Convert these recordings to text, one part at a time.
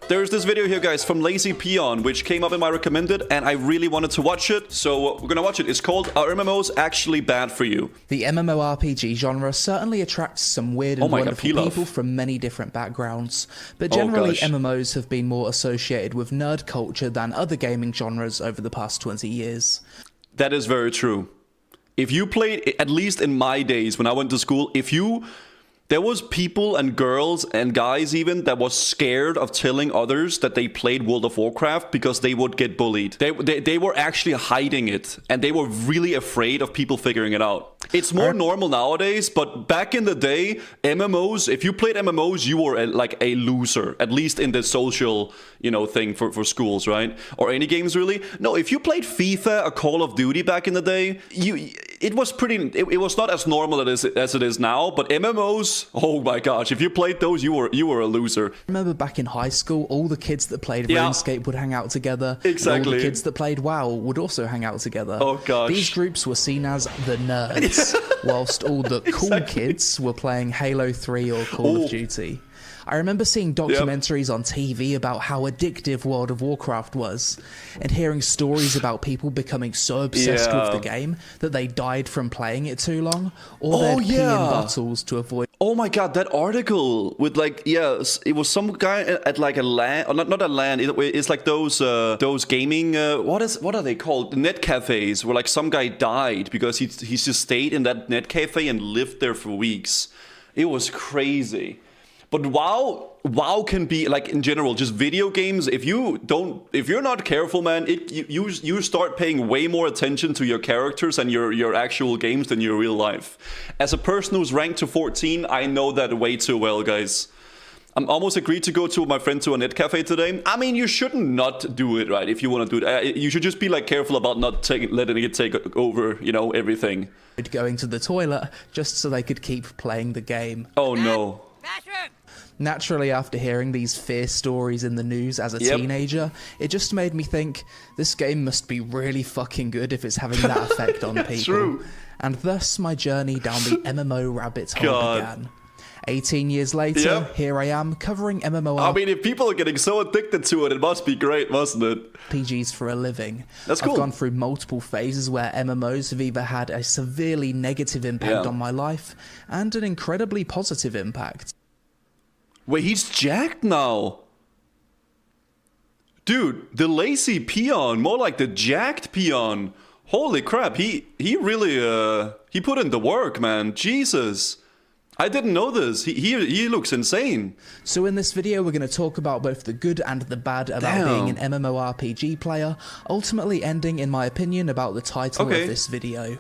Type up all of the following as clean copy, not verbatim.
There's this video here, guys, from Lazy Peon, which came up in my recommended, and I really wanted to watch it, so we're gonna watch it. It's called Are MMOs Actually Bad For You? The MMORPG genre certainly attracts some weird and wonderful people from many different backgrounds, but generally MMOs have been more associated with nerd culture than other gaming genres over the past 20 years. That is very true. If you played, at least in my days when I went to school, there was people and girls and guys even that was scared of telling others that they played World of Warcraft because they would get bullied. They were actually hiding it, and they were really afraid of people figuring it out. It's more normal nowadays, but back in the day, MMOs, if you played MMOs, you were like a loser, at least in the social, thing for schools, right? Or any games really. No, if you played FIFA or Call of Duty back in the day, it was not as normal as it is now, but MMOs, oh my gosh, if you played those, you were a loser. I remember back in high school, all the kids that played RuneScape would hang out together. Exactly. And all the kids that played WoW would also hang out together. Oh gosh. These groups were seen as the nerds, whilst all the cool kids were playing Halo 3 or Call of Duty. I remember seeing documentaries on TV about how addictive World of Warcraft was, and hearing stories about people becoming so obsessed with the game that they died from playing it too long, or they'd pee in bottles to avoid... Oh my god, that article with it was some guy at like a LAN, or not a LAN, it's like those gaming, what are they called? Net cafes, where like some guy died because he just stayed in that net cafe and lived there for weeks. It was crazy. But WoW can be, like, in general, just video games. If you're not careful, man, you start paying way more attention to your characters and your actual games than your real life. As a person who's ranked to 14, I know that way too well, guys. I'm almost agreed to go to my friend to a net cafe today. I mean, you shouldn't not do it, right? If you want to do it, you should just be like careful about not letting it take over, everything. Going to the toilet just so they could keep playing the game. Oh no. Naturally, after hearing these fear stories in the news as a teenager, it just made me think, this game must be really fucking good if it's having that effect on people. True. And thus my journey down the MMO rabbit hole began. 18 years later, here I am, covering MMORPGs. I mean, if people are getting so addicted to it, it must be great, mustn't it? RPGs for a living. That's cool. I've gone through multiple phases where MMOs have either had a severely negative impact on my life and an incredibly positive impact. Wait, he's jacked now. Dude, the lazy peon, more like the jacked peon. Holy crap, he really, he put in the work, man. Jesus. I didn't know this. He looks insane. So in this video, we're going to talk about both the good and the bad about being an MMORPG player, ultimately ending, in my opinion, about the title of this video.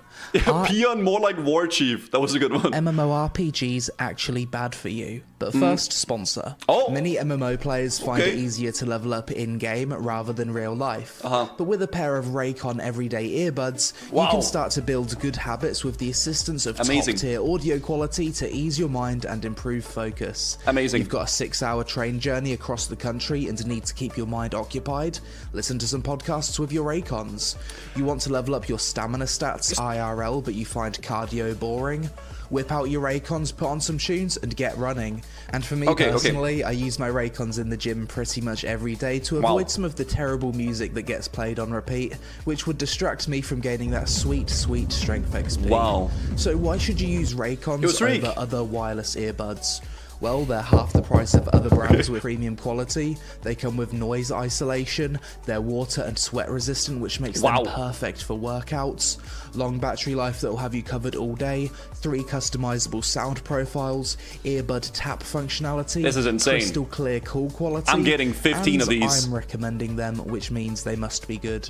Peon, more like War Chief. That was a good one. MMORPGs actually bad for you. But first, sponsor. Many MMO players find it easier to level up in-game rather than real life. But with a pair of Raycon everyday earbuds, you can start to build good habits with the assistance of top-tier audio quality to ease your mind and improve focus. Amazing. You've got a 6-hour train journey across the country and need to keep your mind occupied? Listen to some podcasts with your Raycons. You want to level up your stamina stats IRL, but you find cardio boring? Whip out your Raycons, put on some tunes, and get running. And for me personally, I use my Raycons in the gym pretty much every day to avoid some of the terrible music that gets played on repeat, which would distract me from gaining that sweet, sweet strength XP. So why should you use Raycons over other wireless earbuds? Well, they're half the price of other brands with premium quality. They come with noise isolation, they're water and sweat resistant, which makes them perfect for workouts. Long battery life that will have you covered all day, 3 customizable sound profiles, earbud tap functionality, this is insane. Crystal clear call quality. I'm getting 15 of these. I'm recommending them, which means they must be good.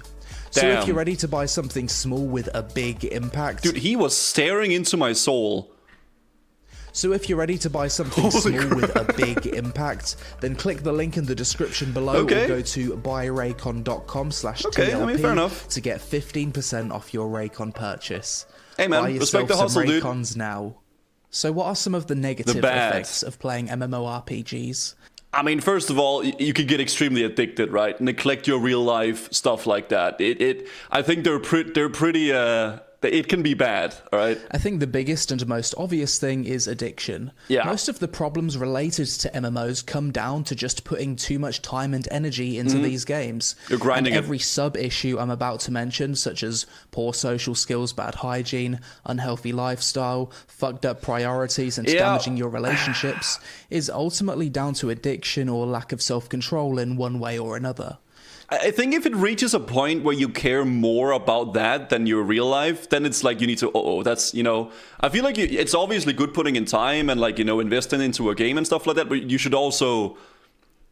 So if you're ready to buy something small with a big impact... Dude, he was staring into my soul. So if you're ready to buy something small with a big impact, then click the link in the description below or go to buyraycon.com/TLP I mean, fair enough. to get 15% off your Raycon purchase. Hey man, buy respect the hustle, dude. Raycons now. So what are some of the negative effects of playing MMORPGs? I mean, first of all, you could get extremely addicted, right? Neglect your real life, stuff like that. I think they're pretty it can be bad, all right? I think the biggest and most obvious thing is addiction. Yeah. Most of the problems related to MMOs come down to just putting too much time and energy into these games. You're grinding and it. every sub-issue I'm about to mention, such as poor social skills, bad hygiene, unhealthy lifestyle, fucked up priorities, and damaging your relationships, is ultimately down to addiction or lack of self-control in one way or another. I think if it reaches a point where you care more about that than your real life, then it's like you need to, that's, I feel like it's obviously good putting in time and like, investing into a game and stuff like that, but you should also,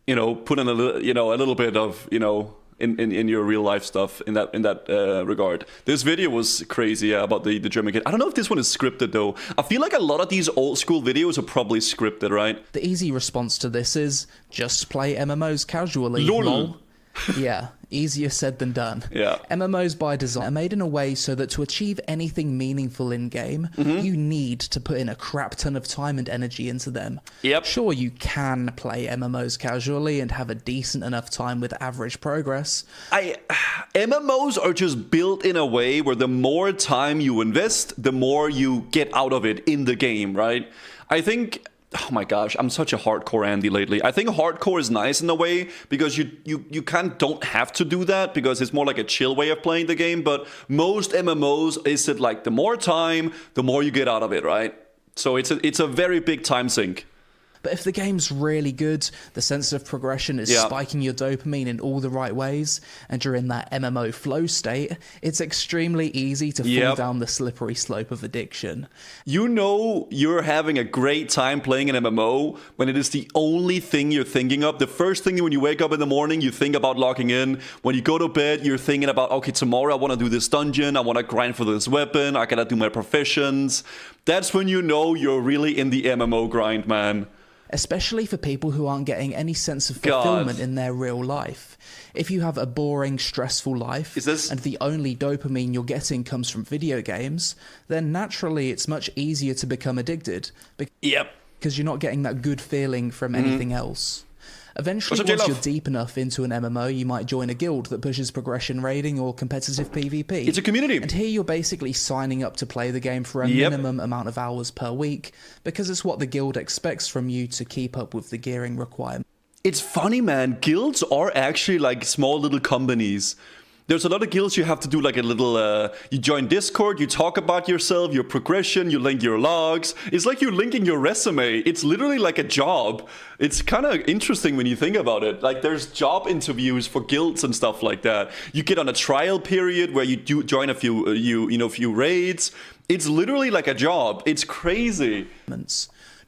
put in a little bit of, in your real life stuff in that regard. This video was crazy about the German kid. I don't know if this one is scripted though. I feel like a lot of these old school videos are probably scripted, right? The easy response to this is just play MMOs casually. LOL. Yeah, easier said than done. Yeah. MMOs by design are made in a way so that to achieve anything meaningful in game, you need to put in a crap ton of time and energy into them. Yep. Sure, you can play MMOs casually and have a decent enough time with average progress. MMOs are just built in a way where the more time you invest, the more you get out of it in the game, right? I think... Oh my gosh, I'm such a hardcore Andy lately. I think hardcore is nice in a way because you don't have to do that because it's more like a chill way of playing the game. But most MMOs is it like the more time, the more you get out of it, right? So it's a very big time sink. But if the game's really good, the sense of progression is spiking your dopamine in all the right ways, and you're in that MMO flow state, it's extremely easy to fall down the slippery slope of addiction. You're having a great time playing an MMO when it is the only thing you're thinking of. The first thing when you wake up in the morning, you think about logging in. When you go to bed, you're thinking about, okay, tomorrow I want to do this dungeon, I want to grind for this weapon, I gotta do my professions. That's when you know you're really in the MMO grind, man. Especially for people who aren't getting any sense of fulfillment in their real life. If you have a boring, stressful life, and the only dopamine you're getting comes from video games, then naturally it's much easier to become addicted. Because you're not getting that good feeling from anything else. Eventually, once you're deep enough into an MMO, you might join a guild that pushes progression raiding or competitive PvP. It's a community. And here you're basically signing up to play the game for a minimum amount of hours per week, because it's what the guild expects from you to keep up with the gearing requirements. It's funny, man. Guilds are actually like small little companies. There's a lot of guilds you have to do like a little, you join Discord, you talk about yourself, your progression, you link your logs. It's like you're linking your resume. It's literally like a job. It's kind of interesting when you think about it. Like there's job interviews for guilds and stuff like that. You get on a trial period where you do join a few, few raids. It's literally like a job. It's crazy.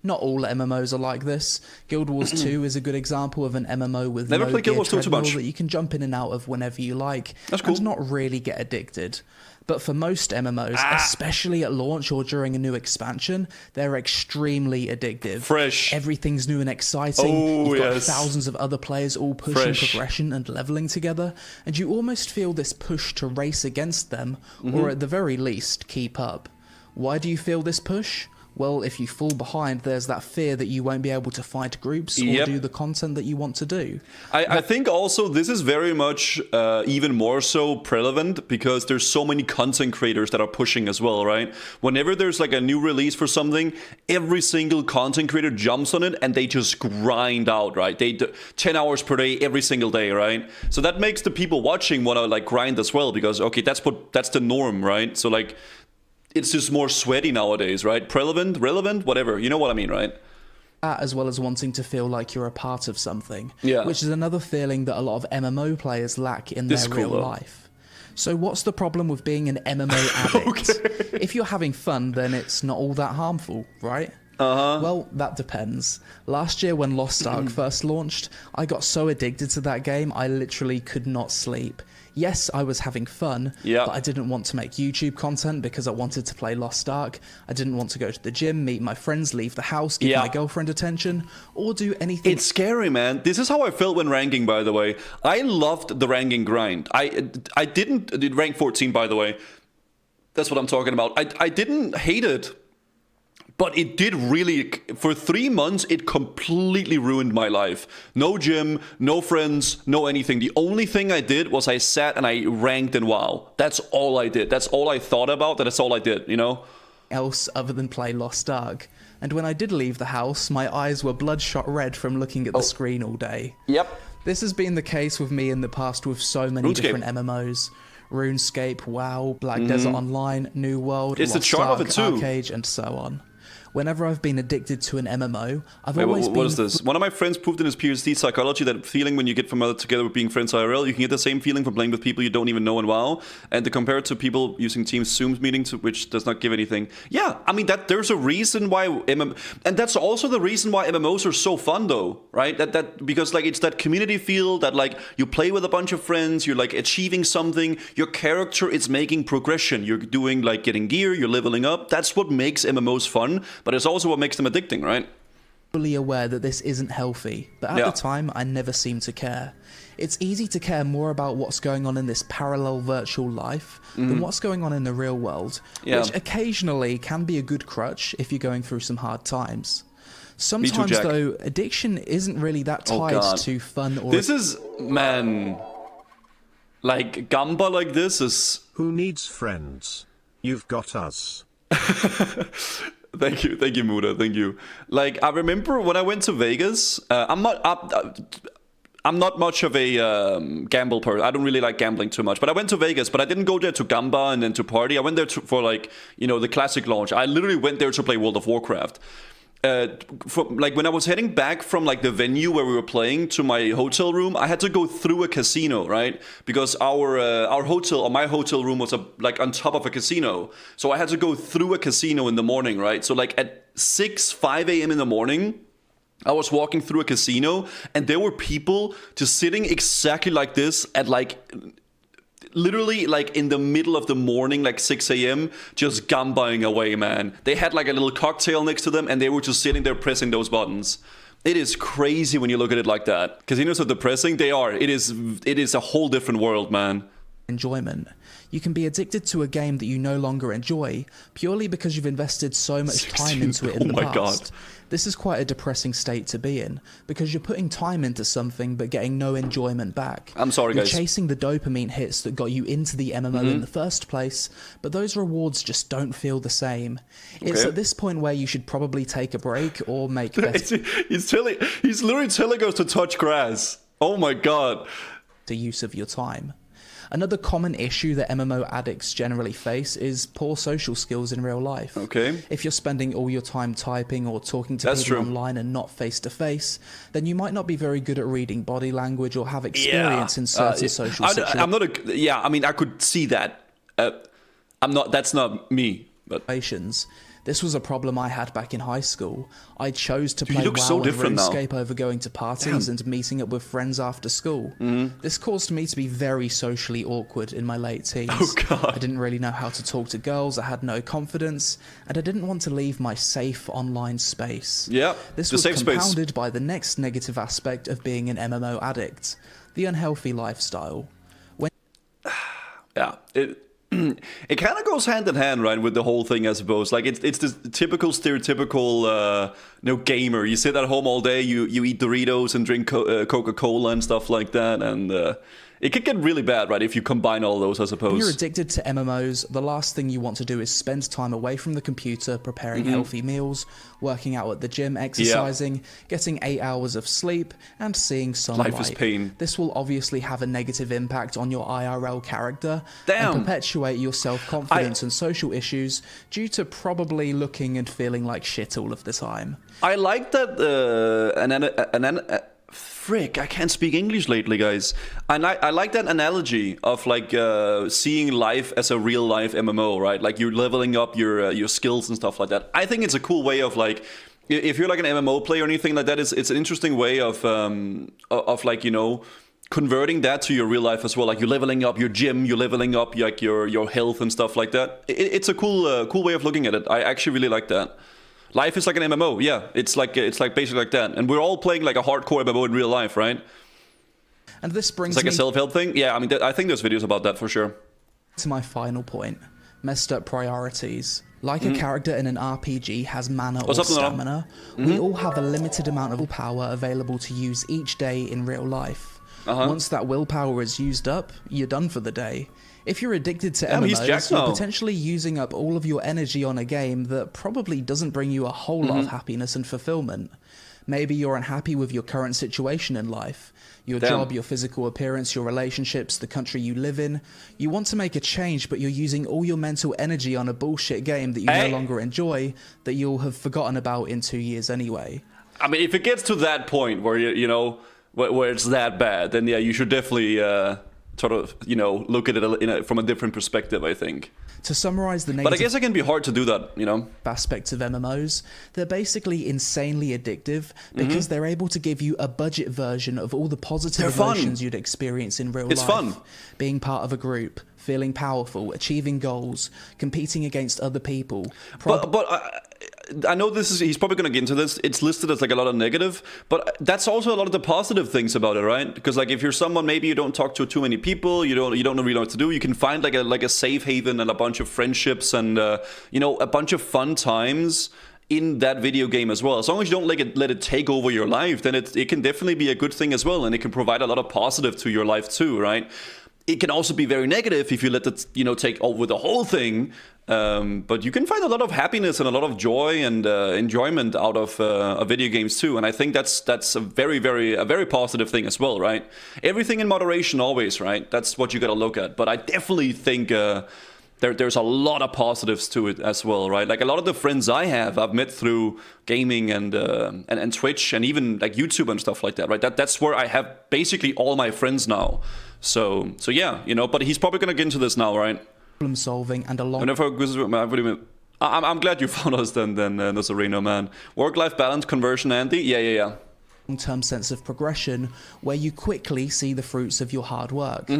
Not all MMOs are like this. Guild Wars 2 is a good example of an MMO with Never no played Guild Wars 2 too much. that you can jump in and out of whenever you like. That's cool. And not really get addicted. But for most MMOs, especially at launch or during a new expansion, they're extremely addictive. Fresh. Everything's new and exciting. You've got thousands of other players all pushing progression and leveling together, and you almost feel this push to race against them, or at the very least, keep up. Why do you feel this push? Well, if you fall behind, there's that fear that you won't be able to find groups or do the content that you want to do. I think also this is very much even more so prevalent because there's so many content creators that are pushing as well, right? Whenever there's like a new release for something, every single content creator jumps on it and they just grind out, right? They do 10 hours per day, every single day, right? So that makes the people watching want to like grind as well because, okay, that's the norm, right? So like, it's just more sweaty nowadays, right? Relevant, whatever. You know what I mean, right? As well as wanting to feel like you're a part of something. Yeah. Which is another feeling that a lot of MMO players lack in their real life. So what's the problem with being an MMO addict? If you're having fun, then it's not all that harmful, right? Well, that depends. Last year when Lost Ark first launched, I got so addicted to that game, I literally could not sleep. Yes, I was having fun, but I didn't want to make YouTube content because I wanted to play Lost Ark. I didn't want to go to the gym, meet my friends, leave the house, give my girlfriend attention, or do anything. It's scary, man. This is how I felt when ranking, by the way. I loved the ranking grind. I did rank 14, by the way. That's what I'm talking about. I didn't hate it. But it did really, for 3 months, it completely ruined my life. No gym, no friends, no anything. The only thing I did was I sat and I ranked in WoW. That's all I did. That's all I thought about. That's all I did, you know? Else other than play Lost Ark. And when I did leave the house, my eyes were bloodshot red from looking at the screen all day. Yep. This has been the case with me in the past with so many different MMOs. RuneScape, WoW, Black Desert Online, New World, It's the Lost charm of Ark, it too. Arcade, and so on. Whenever I've been addicted to an MMO, I've always been... What is this? One of my friends proved in his PhD psychology that feeling when you get together with being friends IRL, you can get the same feeling from playing with people you don't even know in WoW, and to compare it to people using Teams Zoom meetings, which does not give anything. Yeah, I mean, there's a reason why and that's also the reason why MMOs are so fun, though, right? Because like it's that community feel that like you play with a bunch of friends, you're like achieving something, your character is making progression, you're doing like getting gear, you're leveling up. That's what makes MMOs fun. But it's also what makes them addicting, right? Fully aware that this isn't healthy, but at the time, I never seemed to care. It's easy to care more about what's going on in this parallel virtual life than what's going on in the real world, which occasionally can be a good crutch if you're going through some hard times. Sometimes, though, addiction isn't really that tied to fun or... This is, man... Like, Gamba like this is... Who needs friends? You've got us. Thank you, Muda. Thank you. Like, I remember when I went to Vegas. I'm not much of a gamble person. I don't really like gambling too much. But I went to Vegas, but I didn't go there to gamba and then to party. I went there for like, you know, the classic launch. I literally went there to play World of Warcraft. Like when I was heading back from like the venue where we were playing to my hotel room, I had to go through a casino, right? Because our hotel, or my hotel room was like on top of a casino. So I had to go through a casino in the morning, right? So like at 5 a.m. in the morning, I was walking through a casino and there were people just sitting exactly like this at like... literally like in the middle of the morning, like 6 a.m, just gambaing away, man. They had like a little cocktail next to them and they were just sitting there pressing those buttons. It is crazy when you look at it like that. Casinos are depressing. They are. It is a whole different world, man. Enjoyment. You can be addicted to a game that you no longer enjoy purely because you've invested so much time into it in the past. God. This is quite a depressing state to be in because you're putting time into something but getting no enjoyment back. I'm sorry, guys. You're chasing the dopamine hits that got you into the MMO in the first place, but those rewards just don't feel the same. It's at this point where you should probably take a break or make better He's literally telling us to touch grass. Oh my god. use of your time. Another common issue that MMO addicts generally face is poor social skills in real life. Okay. If you're spending all your time typing or talking to people online and not face to face, then you might not be very good at reading body language or have experience in certain social situations. I'm not I mean, I could see that. That's not me. But This was a problem I had back in high school. I chose to play WoW and RuneScape over going to parties and meeting up with friends after school. This caused me to be very socially awkward in my late teens. Oh god. I didn't really know how to talk to girls, I had no confidence, and I didn't want to leave my safe online space. Yeah, this was compounded by the next negative aspect of being an MMO addict, the unhealthy lifestyle. It kind of goes hand in hand, right, with the whole thing, I suppose. Like it's this typical, stereotypical, gamer. You sit at home all day, you eat Doritos and drink Coca-Cola and stuff like that, and it could get really bad, right, if you combine all those, I suppose. When you're addicted to MMOs, the last thing you want to do is spend time away from the computer preparing healthy meals, working out at the gym, exercising, getting 8 hours of sleep, and seeing sunlight. Life is pain. This will obviously have a negative impact on your IRL character and perpetuate your self-confidence and social issues due to probably looking and feeling like shit all of the time. I like that frick, I can't speak English lately, guys. I like that analogy of like seeing life as a real life MMO, right? Like you're leveling up your skills and stuff like that. I think it's a cool way of like, if you're like an MMO player or anything like that, it's an interesting way of like, converting that to your real life as well. Like you're leveling up your gym, you're leveling up like your health and stuff like that. It's a cool way of looking at it. I actually really like that. Life is like an MMO, yeah. It's like basically like that, and we're all playing like a hardcore MMO in real life, right? And this brings it's like a self-help thing. Yeah, I mean, I think there's videos about that for sure. To my final point, Messed up priorities. Like a character in an RPG has mana or What's up, Nora? stamina, we all have a limited amount of willpower available to use each day in real life. Once that willpower is used up, you're done for the day. If you're addicted to MMOs, you're potentially using up all of your energy on a game that probably doesn't bring you a whole lot of happiness and fulfillment. Maybe you're unhappy with your current situation in life. Your job, your physical appearance, your relationships, the country you live in. You want to make a change, but you're using all your mental energy on a bullshit game that you no longer enjoy, that you'll have forgotten about in 2 years anyway. I mean, if it gets to that point where, you know, where it's that bad, then yeah, you should definitely sort of, you know, look at it from a different perspective, I think. To summarize the But I guess it can be hard to do that, you know. Aspects of MMOs, they're basically insanely addictive because they're able to give you a budget version of all the positive emotions you'd experience in real life. It's fun. Being part of a group, feeling powerful, achieving goals, competing against other people. But I know he's probably going to get into this. It's listed as like a lot of negative, but that's also a lot of the positive things about it, right? Because like if you're someone, maybe you don't talk to too many people, you don't really know what to do. You can find like a safe haven and a bunch of friendships and you know, a bunch of fun times in that video game as well. As long as you don't let it take over your life, then it can definitely be a good thing as well, and it can provide a lot of positive to your life too, right? It can also be very negative if you let it, you know, take over the whole thing. But you can find a lot of happiness and a lot of joy and enjoyment out of video games too. And I think that's a very positive thing as well, right? Everything in moderation always, right? That's what you got to look at. But I definitely think there's a lot of positives to it as well, right? Like a lot of the friends I've met through gaming and Twitch and even like YouTube and stuff like that, right? That's where I have basically all my friends now. So yeah, you know. But he's probably gonna get into this now, right? Problem solving and a lot. I'm glad you found us then, Nazareno, man. Work-life balance, conversion, Andy. Yeah. Long-term sense of progression where you quickly see the fruits of your hard work.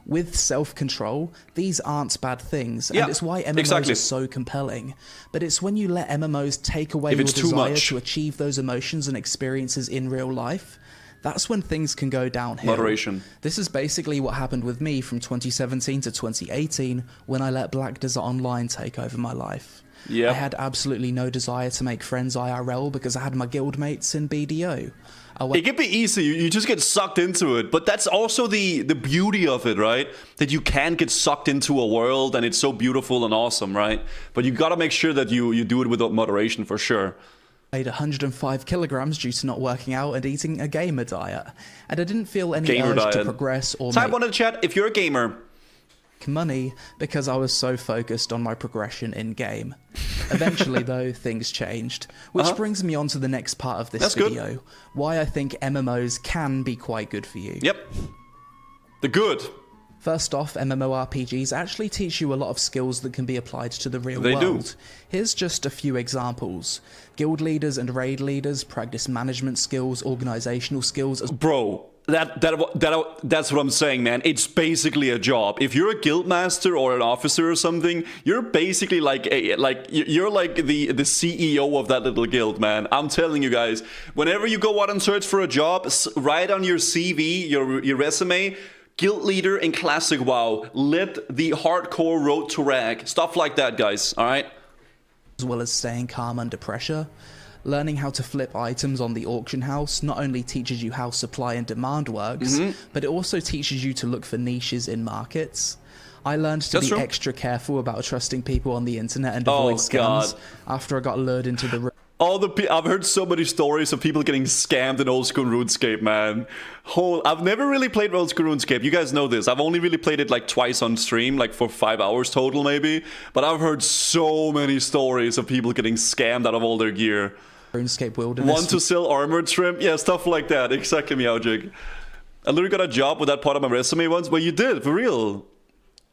With self-control, these aren't bad things, and it's why MMOs are so compelling. But it's when you let MMOs take away your desire to achieve those emotions and experiences in real life, that's when things can go downhill. Moderation. This is basically what happened with me from 2017 to 2018 when I let Black Desert Online take over my life. I had absolutely no desire to make friends IRL because I had my guildmates in BDO. It can be easy, you just get sucked into it, but that's also the beauty of it, right? That you can get sucked into a world and it's so beautiful and awesome, right? But you gotta make sure that you do it with moderation for sure. I weighed 105 kilograms due to not working out and eating a gamer diet, and I didn't feel any urge to progress or type on the chat if you're a gamer. Money because I was so focused on my progression in game. Eventually though, things changed, which brings me on to the next part of this video, why I think MMOs can be quite good for you. Yep, the good. First off, MMORPGs actually teach you a lot of skills that can be applied to the real world. Here's just a few examples. Guild leaders and raid leaders practice management skills, organizational skills. Bro, that's what I'm saying, man. It's basically a job. If you're a guild master or an officer or something, you're basically you're like the CEO of that little guild, man. I'm telling you guys, whenever you go out and search for a job, write on your CV, your resume, guild leader in classic WoW, led the hardcore road to rag, stuff like that, guys. All right. As well as staying calm under pressure. Learning how to flip items on the auction house not only teaches you how supply and demand works, but it also teaches you to look for niches in markets. I learned to be extra careful about trusting people on the internet and avoid scams after I got lured into the... I've heard so many stories of people getting scammed in old school RuneScape, man. I've never really played old school RuneScape. You guys know this. I've only really played it like twice on stream, like for 5 hours total maybe. But I've heard so many stories of people getting scammed out of all their gear. RuneScape Wilderness. Want to sell armored shrimp? Yeah, stuff like that. Exactly, Meowjig. I literally got a job with that part of my resume once. Well, you did, for real.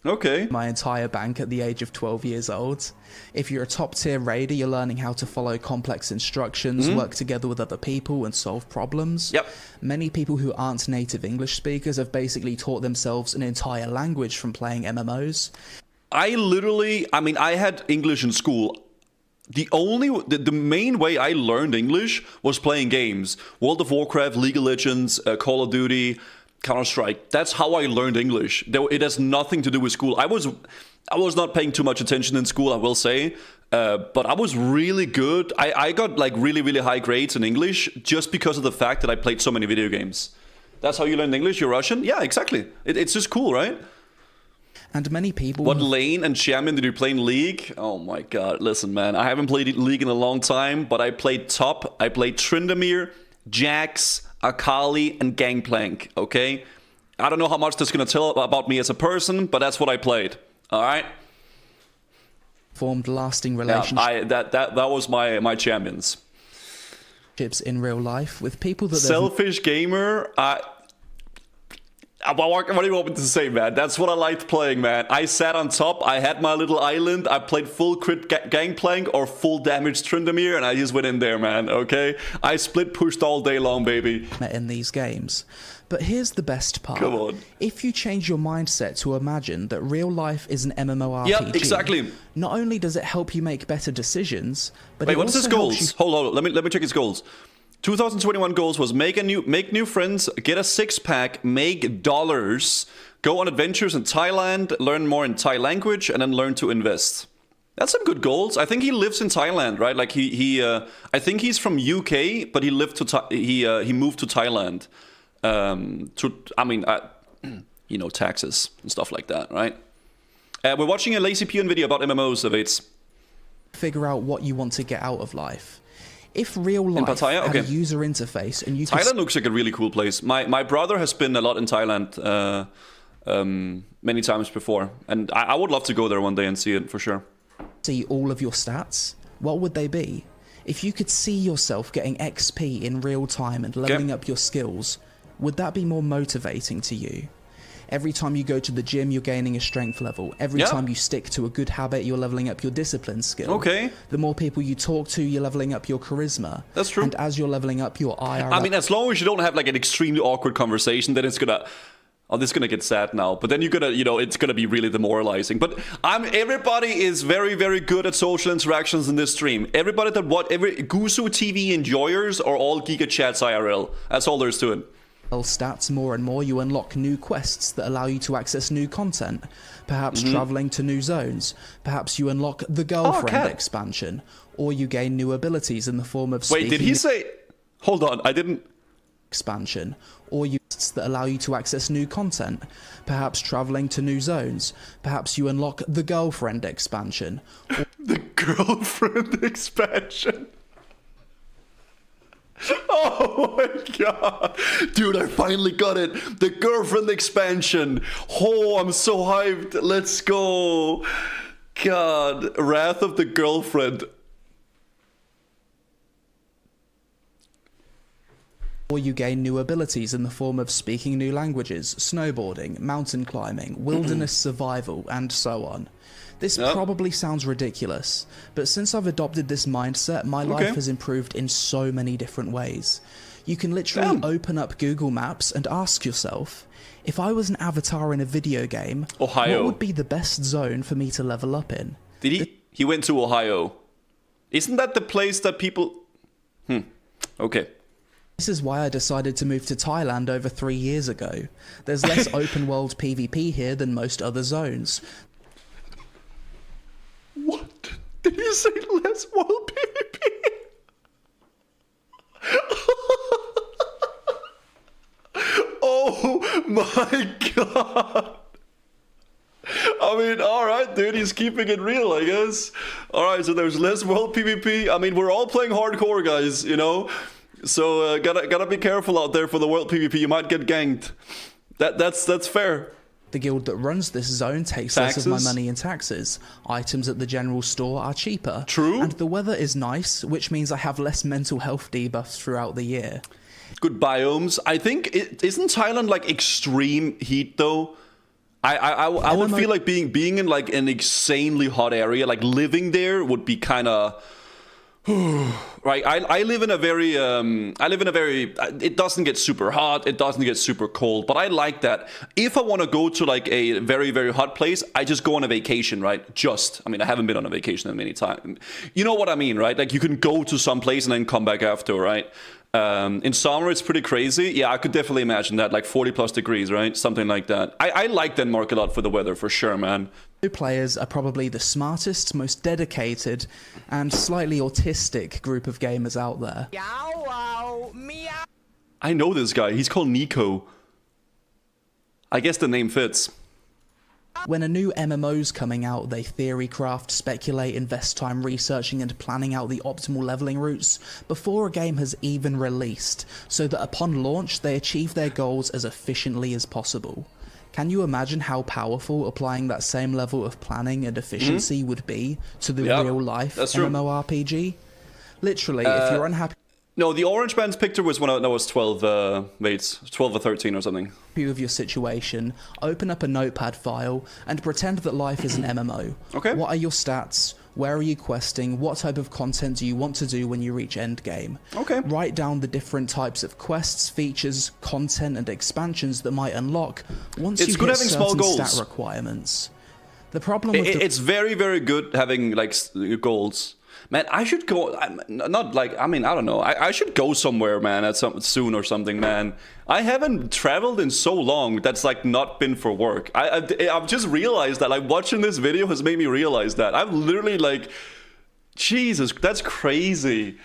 Okay. My entire bank at the age of 12 years old. If you're a top tier raider, you're learning how to follow complex instructions, work together with other people and solve problems. Yep. Many people who aren't native English speakers have basically taught themselves an entire language from playing MMOs. I had English in school. The main way I learned English was playing games. World of Warcraft, League of Legends, Call of Duty, Counter-Strike. That's how I learned English. It has nothing to do with school. I was not paying too much attention in school, I will say. But I was really good. I got like really, really high grades in English just because of the fact that I played so many video games. That's how you learn English? You're Russian? Yeah, exactly. It's just cool, right? And many people... What lane and champion did you play in League? Oh my god, listen, man. I haven't played League in a long time, but I played top. I played Tryndamere, Jax, Akali, and Gangplank, okay? I don't know how much that's going to tell about me as a person, but that's what I played, all right? Formed lasting relationships. Yeah, that was my champions. In real life with people that... Selfish gamer, what do you want me to say, man? That's what I liked playing, man. I sat on top, I had my little island, I played full crit Gangplank or full damage Tryndamere, and I just went in there, man, okay? I split pushed all day long, baby. In these games. But here's the best part. Come on. If you change your mindset to imagine that real life is an MMORPG, yeah, exactly. Not only does it help you make better decisions, but wait, it what's also his goals? helps you... Hold on, let me check his goals. 2021 goals was make new friends, get a six-pack, make dollars, go on adventures in Thailand, learn more in Thai language, and then learn to invest. That's some good goals. I think he lives in Thailand, right? Like I think he's from UK, but he moved to Thailand. Taxes and stuff like that, right? We're watching a Lazy Peon video about MMOs, Avates. Figure out what you want to get out of life. If real life Pattaya? had Okay. a user interface and you could... Thailand looks like a really cool place. My brother has been a lot in Thailand many times before. And I would love to go there one day and see it for sure. See all of your stats, what would they be? If you could see yourself getting XP in real time and leveling up your skills, would that be more motivating to you? Every time you go to the gym, you're gaining a strength level. Every time you stick to a good habit, you're leveling up your discipline skill. Okay. The more people you talk to, you're leveling up your charisma. That's true. And as you're leveling up your IRL... I mean, as long as you don't have like an extremely awkward conversation, then it's gonna... Oh, this is gonna get sad now. But then you're gonna, it's gonna be really demoralizing. But everybody is very, very good at social interactions in this stream. Everybody every GuzuTV enjoyers are all Giga Chats IRL. That's all there is to it. Stats more and more, you unlock new quests that allow you to access new content, perhaps traveling to new zones, perhaps you unlock the girlfriend expansion, or you gain new abilities in the form of wait, did he say... Hold on, I didn't... Expansion, or you that allow you to access new content, perhaps traveling to new zones, perhaps you unlock the girlfriend expansion. The girlfriend expansion? Oh my god. Dude, I finally got it. The girlfriend expansion. Oh, I'm so hyped. Let's go. God. Wrath of the Girlfriend. Or you gain new abilities in the form of speaking new languages, snowboarding, mountain climbing, wilderness survival, and so on. This probably sounds ridiculous, but since I've adopted this mindset, my life has improved in so many different ways. You can literally open up Google Maps and ask yourself, if I was an avatar in a video game, what would be the best zone for me to level up in? Did he? He went to Ohio. Isn't that the place that people... Okay. This is why I decided to move to Thailand over 3 years ago. There's less open world PvP here than most other zones. What? Did you say less world PvP? Oh my god. I mean, alright dude, he's keeping it real, I guess. Alright, so there's less world PvP. I mean, we're all playing hardcore, guys, So gotta be careful out there for the world PvP. You might get ganked. That's fair. The guild that runs this zone takes less of my money in taxes. Items at the general store are cheaper. True. And the weather is nice, which means I have less mental health debuffs throughout the year. Good biomes. I think isn't Thailand like extreme heat though? I would feel like being in like an insanely hot area, like living there would be kind of... Right, I live in a very it doesn't get super hot, it doesn't get super cold, but I like that. If I want to go to like a very, very hot place, I just go on a vacation, right? I haven't been on a vacation in many times. You know what I mean, right? Like you can go to some place and then come back after, right? In summer, it's pretty crazy. Yeah, I could definitely imagine that, like 40 plus degrees, right? Something like that. I like Denmark a lot for the weather, for sure, man. Players are probably the smartest, most dedicated, and slightly autistic group of gamers out there. I know this guy. He's called Nico. I guess the name fits. When a new MMO's coming out, they theory craft, speculate, invest time researching and planning out the optimal leveling routes before a game has even released, so that upon launch they achieve their goals as efficiently as possible. Can you imagine how powerful applying that same level of planning and efficiency would be to the real-life MMORPG? Literally, if you're unhappy... No, the orange band's picture was when I was 12, wait, 12 or 13 or something. Of your situation, open up a notepad file and pretend that life is an MMO. Okay. What are your stats? Where are you questing? What type of content do you want to do when you reach endgame? Okay. Write down the different types of quests, features, content, and expansions that might unlock once you hit certain stat requirements. The problem with it's very, very good having like goals. Man, I should go. Not like, I mean, I don't know. I should go somewhere, man, at soon or something, man. I haven't traveled in so long. That's like not been for work. I've just realized that. Like watching this video has made me realize that. I've literally like, Jesus, that's crazy.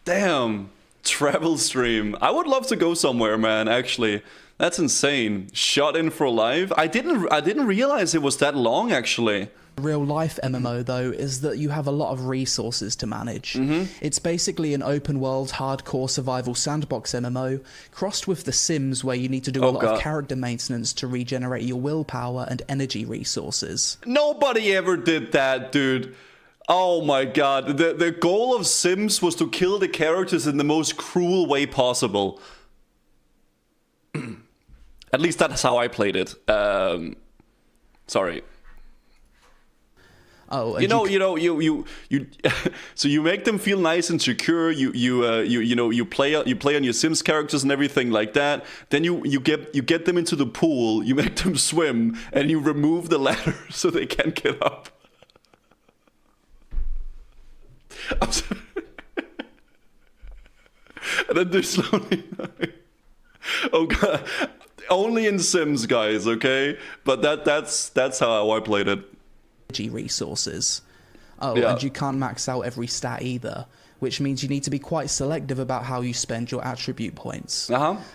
Damn, travel stream. I would love to go somewhere, man. Actually, that's insane. Shut in for life. I didn't realize it was that long, actually. Real-life MMO, though, is that you have a lot of resources to manage. It's basically an open-world, hardcore survival sandbox MMO, crossed with The Sims, where you need to do a lot of character maintenance to regenerate your willpower and energy resources. Nobody ever did that, dude. Oh my god. The goal of Sims was to kill the characters in the most cruel way possible. At least that's how I played it. Sorry. Oh, you so you make them feel nice and secure. You play on your Sims characters and everything like that. Then you get them into the pool. You make them swim, and you remove the ladder so they can't get up. And then they're slowly. Oh god, only in Sims, guys. Okay, but that's how I played it. Resources. And you can't max out every stat either, which means you need to be quite selective about how you spend your attribute points.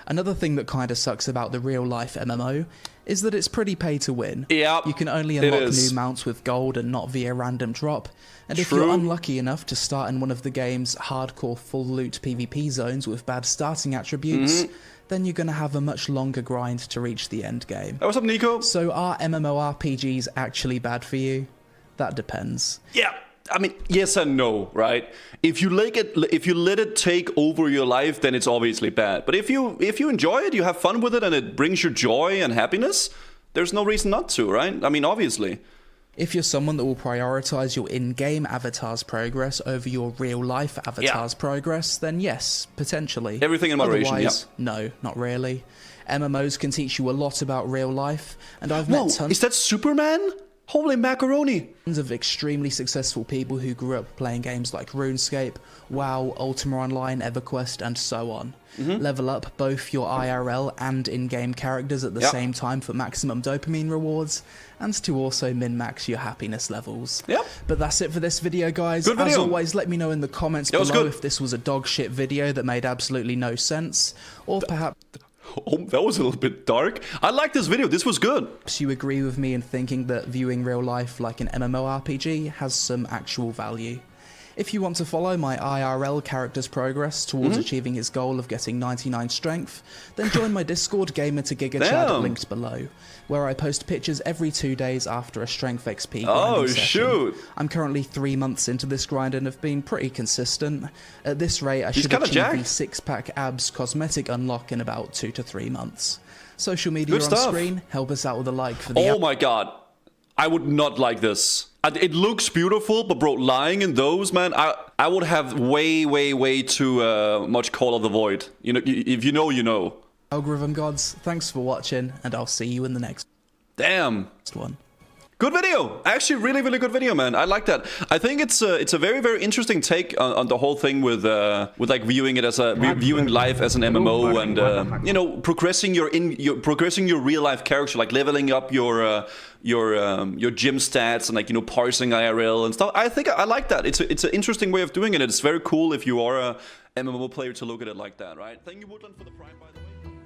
Another thing that kind of sucks about the real life MMO is that it's pretty pay to win. You can only unlock new mounts with gold and not via random drop. And if you're unlucky enough to start in one of the game's hardcore full loot PvP zones with bad starting attributes, then you're going to have a much longer grind to reach the end game. Hey, what's up, Nico? So are MMORPGs actually bad for you? That depends. Yeah, I mean, yes and no, right? If you let it take over your life, then it's obviously bad. But if you enjoy it, you have fun with it, and it brings you joy and happiness, there's no reason not to, right? I mean, obviously. If you're someone that will prioritize your in-game avatar's progress over your real-life avatar's progress, then yes, potentially. Everything in moderation. Otherwise, no, not really. MMOs can teach you a lot about real life, and I've met tons. Is that Superman? Holy macaroni! Of extremely successful people who grew up playing games like RuneScape, WoW, Ultima Online, EverQuest, and so on. Level up both your IRL and in-game characters at the same time for maximum dopamine rewards, and to also min-max your happiness levels. But that's it for this video, guys. Good video. As always, let me know in the comments below if this was a dog shit video that made absolutely no sense, or perhaps... Oh, that was a little bit dark. I like this video. This was good. You agree with me in thinking that viewing real life like an MMORPG has some actual value. If you want to follow my IRL character's progress towards achieving his goal of getting 99 strength, then join my Discord Gamer to Giga Chad linked below, where I post pictures every 2 days after a strength XP grinding session. Shoot! I'm currently 3 months into this grind and have been pretty consistent. At this rate, I should achieve the 6-pack abs cosmetic unlock in about 2 to 3 months. Social media on screen, help us out with a like for the... Oh my god. I would not like this. It looks beautiful, but bro, lying in those, man, I would have way too much Call of the Void. You know, if you know, you know. Algorithm gods, thanks for watching, and I'll see you in the next one. Good video. Actually, really, really good video, man. I like that. I think it's a very, very interesting take on the whole thing with like viewing it as viewing life as an MMO and you know, progressing your real life character, like leveling up your gym stats and like, you know, parsing IRL and stuff. I think I like that. It's an interesting way of doing it. It's very cool if you are a MMO player to look at it like that, right? Thank you, Woodland, for the prime, by the way.